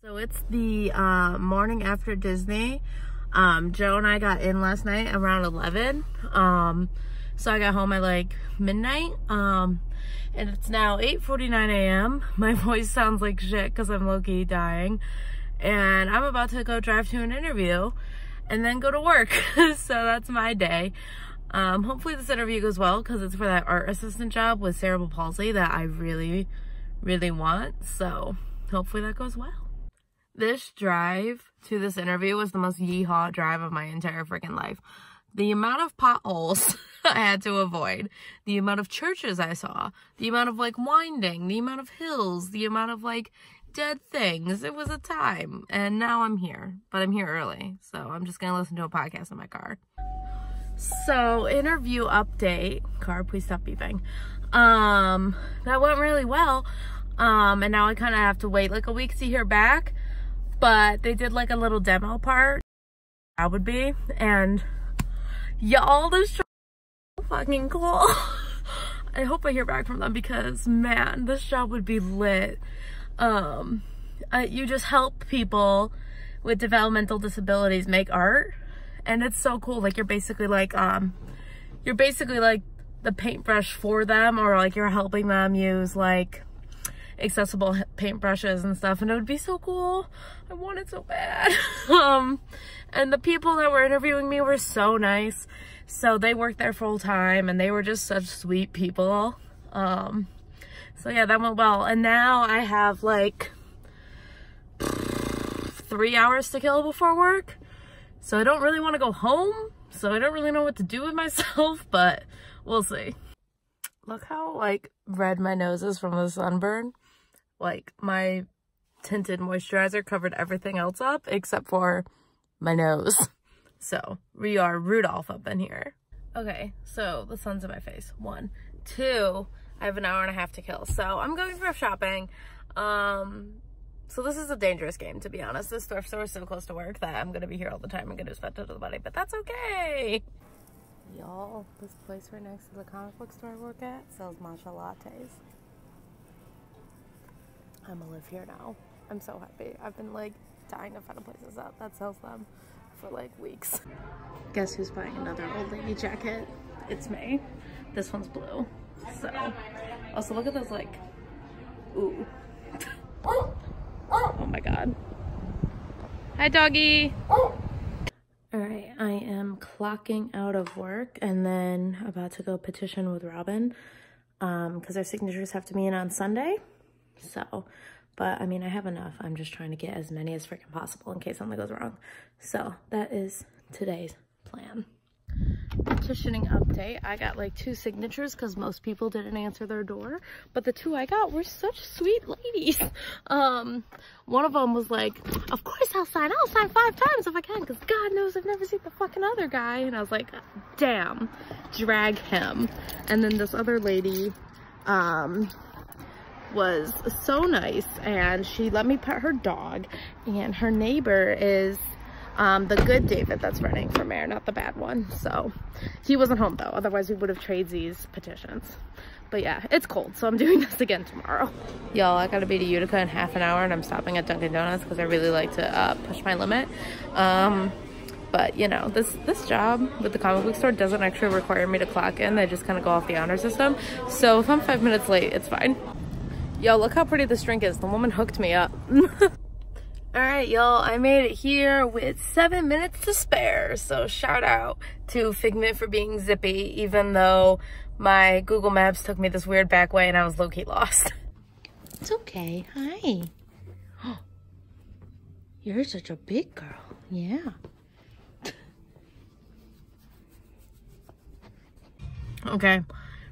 So it's the morning after Disney. Joe and I got in last night around 11. So I got home at like midnight. And it's now 8:49 a.m. My voice sounds like shit because I'm low-key dying. And I'm about to go drive to an interview and then go to work. So that's my day. Hopefully this interview goes well because it's for that art assistant job with cerebral palsy that I really, really want. So hopefully that goes well. This drive to this interview was the most yeehaw drive of my entire freaking life. The amount of potholes I had to avoid, the amount of churches I saw, the amount of like winding, the amount of hills, the amount of like dead things. It was a time. And now I'm here, but I'm here early. So I'm just gonna listen to a podcast in my car. So interview update. Car, please stop beeping. That went really well. And now I kind of have to wait like a week to hear back. But they did like a little demo part. I would be. And y'all, this job is so fucking cool. I hope I hear back from them because man, this job would be lit. You just help people with developmental disabilities make art. And it's so cool. Like you're basically like the paintbrush for them, or like you're helping them use like accessible paintbrushes and stuff, and it would be so cool. I want it so bad. And the people that were interviewing me were so nice. So they worked there full time and they were just such sweet people. So yeah, that went well. And now I have like 3 hours to kill before work. So I don't really want to go home. So I don't really know what to do with myself, but we'll see. Look how like red my nose is from the sunburn. Like my tinted moisturizer covered everything else up except for my nose. So we are Rudolph up in here. Okay, so the sun's in my face. 1, 2, I have an hour and a half to kill. So I'm going thrift shopping. So this is a dangerous game, to be honest. This thrift store is so close to work that I'm gonna be here all the time and gonna spend tons of money, but that's okay. Y'all, this place right next to the comic book store I work at sells matcha lattes. I'm gonna live here now. I'm so happy. I've been like dying to find a place that sells them for like weeks. Guess who's buying another old lady jacket? It's me. This one's blue. So, also look at this like, ooh. Oh my god. Hi doggy. Alright, I am clocking out of work and then about to go petition with Robin because our signatures have to be in on Sunday. So, but I mean, I have enough. I'm just trying to get as many as freaking possible in case something goes wrong. So that is today's plan. Petitioning update. I got like 2 signatures because most people didn't answer their door, but the 2 I got were such sweet ladies. One of them was like, of course I'll sign 5 times if I can because God knows I've never seen the fucking other guy. And I was like, damn, drag him. And then this other lady was so nice and she let me pet her dog, and her neighbor is the good David that's running for mayor, not the bad one. So he wasn't home though, otherwise we would have traded these petitions. But yeah, it's cold, so I'm doing this again tomorrow. Y'all, I gotta be to Utica in half an hour and I'm stopping at Dunkin' Donuts because I really like to push my limit. But you know, this job with the comic book store doesn't actually require me to clock in. They just kind of go off the honor system. So if I'm 5 minutes late, it's fine. Yo, look how pretty this drink is. The woman hooked me up. All right, y'all, I made it here with 7 minutes to spare. So shout out to Figment for being zippy, even though my Google Maps took me this weird back way and I was low-key lost. It's okay. Hi. Oh, you're such a big girl. Yeah. Okay.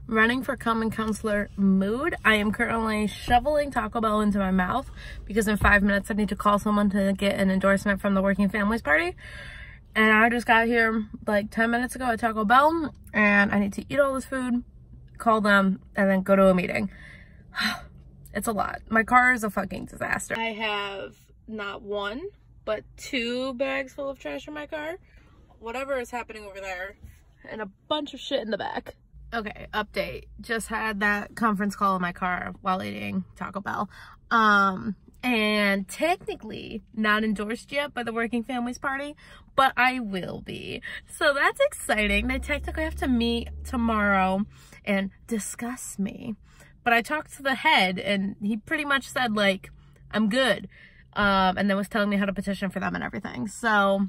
Running for common counselor mood. I am currently shoveling Taco Bell into my mouth because in 5 minutes I need to call someone to get an endorsement from the Working Families Party. And I just got here like 10 minutes ago at Taco Bell and I need to eat all this food, call them, and then go to a meeting. It's a lot. My car is a fucking disaster. I have not 1, but 2 bags full of trash in my car. Whatever is happening over there, and a bunch of shit in the back. Okay, update. Just had that conference call in my car while eating Taco Bell. and technically not endorsed yet by the Working Families Party, but I will be. So that's exciting. They technically have to meet tomorrow and discuss me. But I talked to the head and he pretty much said like, I'm good. And then was telling me how to petition for them and everything. So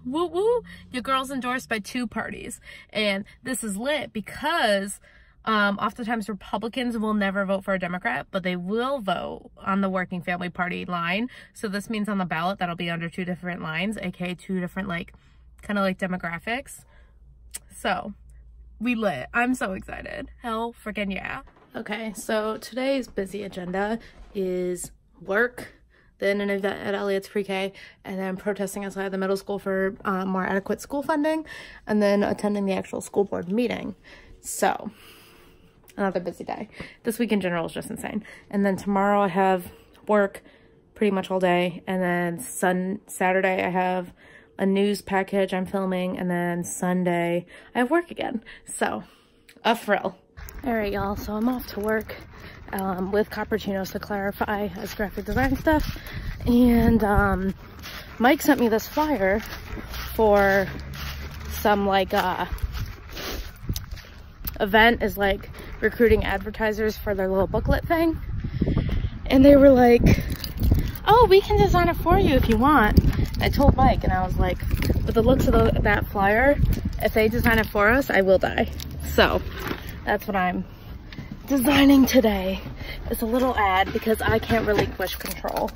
woo woo, your girl's endorsed by 2 parties. And this is lit because oftentimes Republicans will never vote for a Democrat, but they will vote on the Working Family Party line. So this means on the ballot that'll be under 2 different lines, aka 2 different like kind of like demographics. So we lit. I'm so excited. Hell freaking yeah. Okay, so today's busy agenda is work, then an event at Elliot's pre-K, and then protesting outside the middle school for more adequate school funding, and then attending the actual school board meeting. So another busy day. This week in general is just insane. And then tomorrow I have work pretty much all day. And then Saturday I have a news package I'm filming. And then Sunday I have work again. So a thrill. All right, y'all. So I'm off to work with Cappuccinos to clarify as graphic design stuff. And Mike sent me this flyer for some like event is like recruiting advertisers for their little booklet thing, and they were like, oh, we can design it for you if you want. I told Mike, and I was like, with the looks of that flyer, if they design it for us, I will die. So that's what I'm designing today. It's a little ad because I can't relinquish control.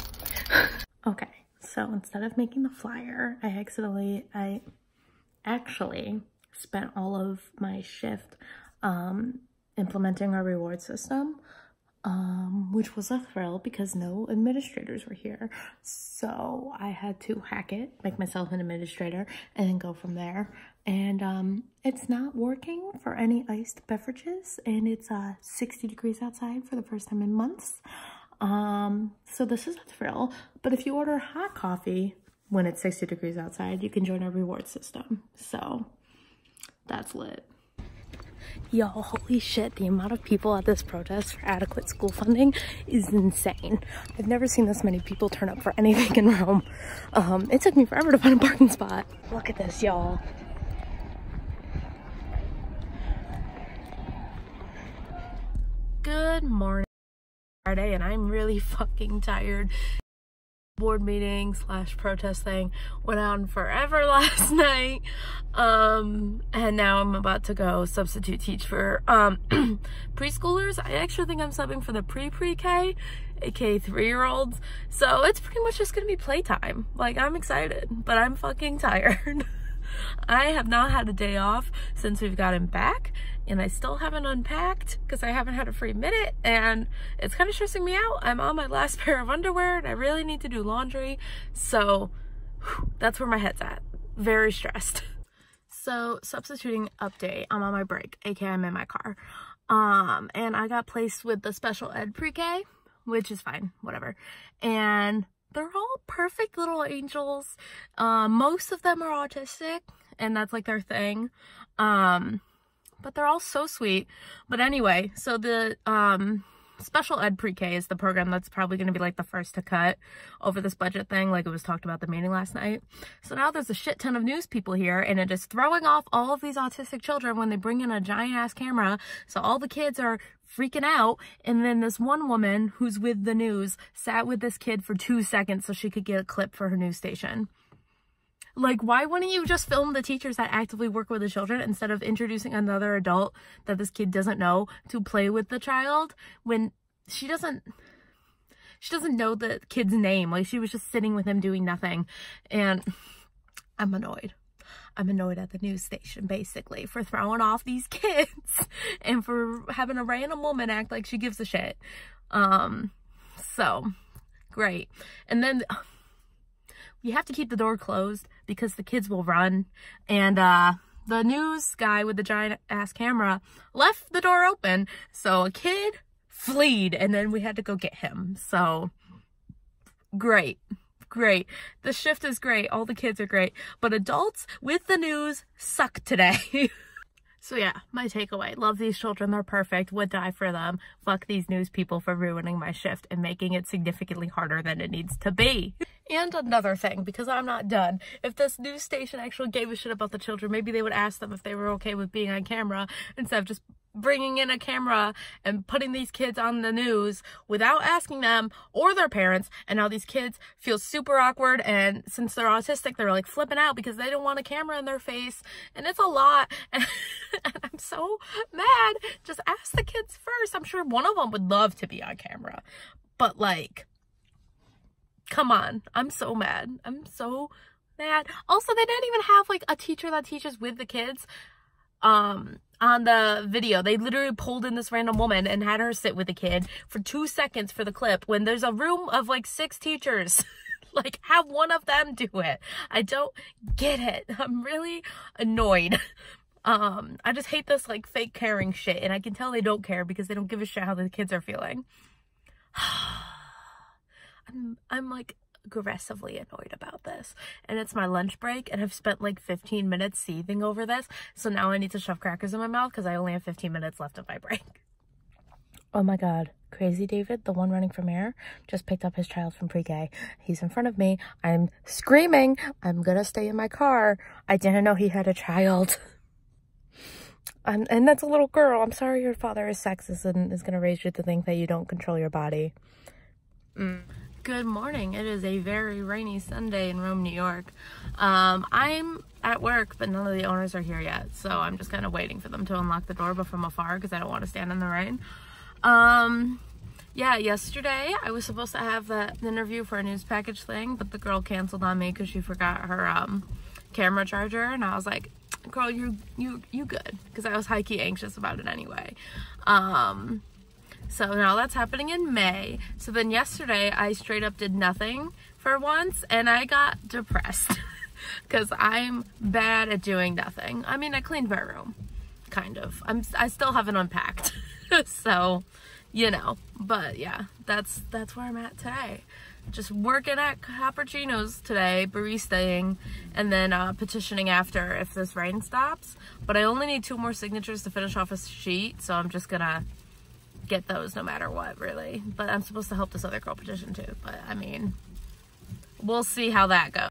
Okay, so instead of making the flyer, I actually spent all of my shift implementing our reward system, which was a thrill because no administrators were here. So I had to hack it, make myself an administrator, and then go from there. And it's not working for any iced beverages, and it's 60 degrees outside for the first time in months. So this is a thrill. But if you order hot coffee when it's 60 degrees outside, you can join our reward system. So that's lit. Yo, holy shit, the amount of people at this protest for adequate school funding is insane. I've never seen this many people turn up for anything in Rome. It took me forever to find a parking spot. Look at this, y'all. Good morning, Friday, and I'm really fucking tired. Board meeting / protest thing went on forever last night, and now I'm about to go substitute teach for preschoolers. I actually think I'm subbing for the pre-K, aka 3-year-olds, so it's pretty much just gonna be playtime. Like, I'm excited, but I'm fucking tired. I have not had a day off since we've gotten back, and I still haven't unpacked because I haven't had a free minute, and it's kind of stressing me out. I'm on my last pair of underwear and I really need to do laundry, so that's where my head's at. Very stressed. So, substituting update, I'm on my break, aka I'm in my car, and I got placed with the special ed pre-K, which is fine, whatever, and they're all perfect little angels. Most of them are autistic, and that's like their thing. But they're all so sweet. But anyway, so the special ed pre-K is the program that's probably going to be like the first to cut over this budget thing, like it was talked about at the meeting last night. So now there's a shit ton of news people here, and it is throwing off all of these autistic children when they bring in a giant ass camera. So all the kids are freaking out, and then this one woman who's with the news sat with this kid for 2 seconds so she could get a clip for her news station. Like, why wouldn't you just film the teachers that actively work with the children instead of introducing another adult that this kid doesn't know to play with the child when she doesn't know the kid's name? Like, she was just sitting with him doing nothing. And I'm annoyed. I'm annoyed at the news station, basically, for throwing off these kids and for having a random woman act like she gives a shit. So, great. And then you have to keep the door closed because the kids will run. And the news guy with the giant ass camera left the door open. So a kid fleed, and then we had to go get him. So, great. Great. The shift is great. All the kids are great. But adults with the news suck today. So yeah, my takeaway, love these children, they're perfect, would die for them. Fuck these news people for ruining my shift and making it significantly harder than it needs to be. And another thing, because I'm not done, if this news station actually gave a shit about the children, maybe they would ask them if they were okay with being on camera instead of just bringing in a camera and putting these kids on the news without asking them or their parents. And now these kids feel super awkward, and since they're autistic, they're like flipping out because they don't want a camera in their face, and it's a lot. And I'm so mad. Just ask the kids first. I'm sure one of them would love to be on camera, but like, come on. I'm so mad. I'm so mad. Also, they didn't even have like a teacher that teaches with the kids on the video. They literally pulled in this random woman and had her sit with the kid for 2 seconds for the clip when there's a room of like 6 teachers. Like, have one of them do it. I don't get it. I'm really annoyed. I just hate this like fake caring shit, and I can tell they don't care because they don't give a shit how the kids are feeling. I'm like aggressively annoyed about this, and it's my lunch break, and I've spent like 15 minutes seething over this, so now I need to shove crackers in my mouth because I only have 15 minutes left of my break. Oh my god, Crazy David, the one running from air, just picked up his child from pre-K. He's in front of me. I'm screaming, I'm gonna stay in my car. I didn't know he had a child. And that's a little girl. I'm sorry your father is sexist and is gonna raise you to think that you don't control your body. Good morning. It is a very rainy Sunday in Rome, New York. I'm at work, but none of the owners are here yet, so I'm just kind of waiting for them to unlock the door, but from afar because I don't want to stand in the rain. Yeah, yesterday I was supposed to have that interview for a news package thing, but the girl canceled on me because she forgot her camera charger, and I was like, girl, you good, because I was high-key anxious about it anyway. So now that's happening in May. So then yesterday I straight up did nothing for once, and I got depressed because I'm bad at doing nothing. I mean, I cleaned my room, kind of. I still haven't unpacked. So, you know, but yeah, that's where I'm at today. Just working at cappuccinos today, baristaing, and then petitioning after if this rain stops. But I only need 2 more signatures to finish off a sheet, so I'm just gonna get those no matter what, really. But I'm supposed to help this other girl petition too, but I mean, we'll see how that goes.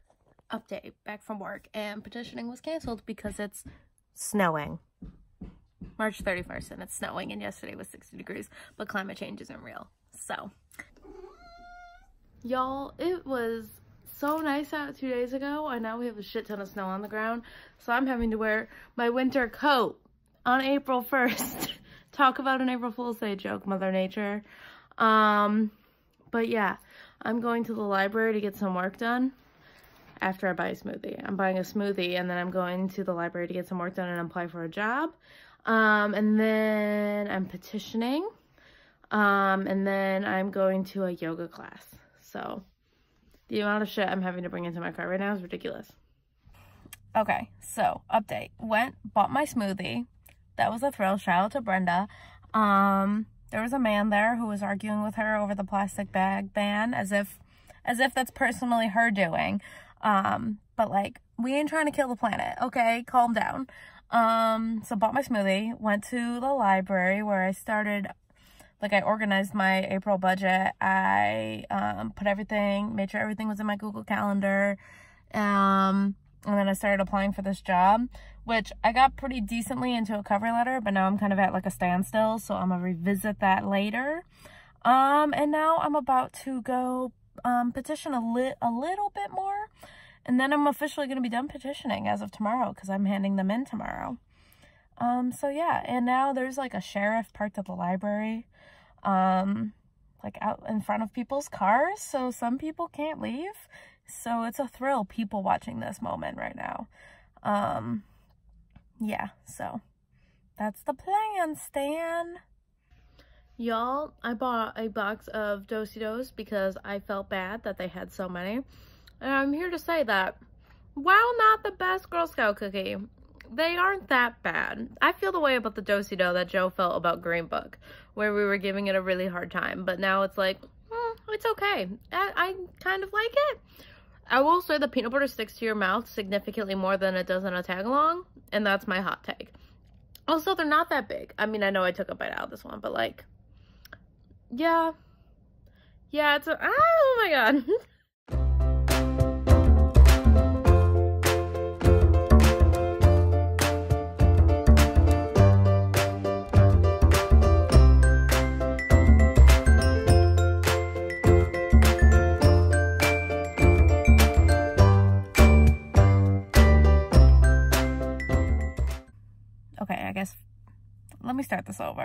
Update, back from work, and petitioning was canceled because it's snowing. March 31st, and it's snowing, and yesterday was 60 degrees, but climate change isn't real. So, y'all, it was so nice out 2 days ago, and now we have a shit ton of snow on the ground, so I'm having to wear my winter coat on April 1st. Talk about an April Fool's Day joke, Mother Nature. But yeah, I'm going to the library to get some work done after I buy a smoothie. I'm buying a smoothie, and then I'm going to the library to get some work done and apply for a job. And then I'm petitioning. And then I'm going to a yoga class. So the amount of shit I'm having to bring into my car right now is ridiculous. Okay, so update. Bought my smoothie. That was a thrill. Shout out to Brenda. There was a man there who was arguing with her over the plastic bag ban, as if that's personally her doing. But like, we ain't trying to kill the planet, okay? Calm down. So bought my smoothie, went to the library where I started, like, I organized my April budget. I made sure everything was in my Google Calendar. And then I started applying for this job, which I got pretty decently into a cover letter, but now I'm kind of at like a standstill, so I'm gonna revisit that later. And now I'm about to go petition a little bit more, and then I'm officially gonna be done petitioning as of tomorrow because I'm handing them in tomorrow. So yeah, and now there's like a sheriff parked at the library, like out in front of people's cars, so some people can't leave. So it's a thrill people watching this moment right now. Yeah, so that's the plan, Stan. Y'all, I bought a box of Do-si-dos because I felt bad that they had so many. And I'm here to say that, while not the best Girl Scout cookie, they aren't that bad. I feel the way about the Do-si-do that Joe felt about Green Book, where we were giving it a really hard time. But now it's like, it's okay. I kind of like it. I will say the peanut butter sticks to your mouth significantly more than it does in a tag-along, and that's my hot take. Also, they're not that big. I mean, I know I took a bite out of this one, but like, yeah. Yeah, it's a, oh my God. Okay, I guess, let me start this over.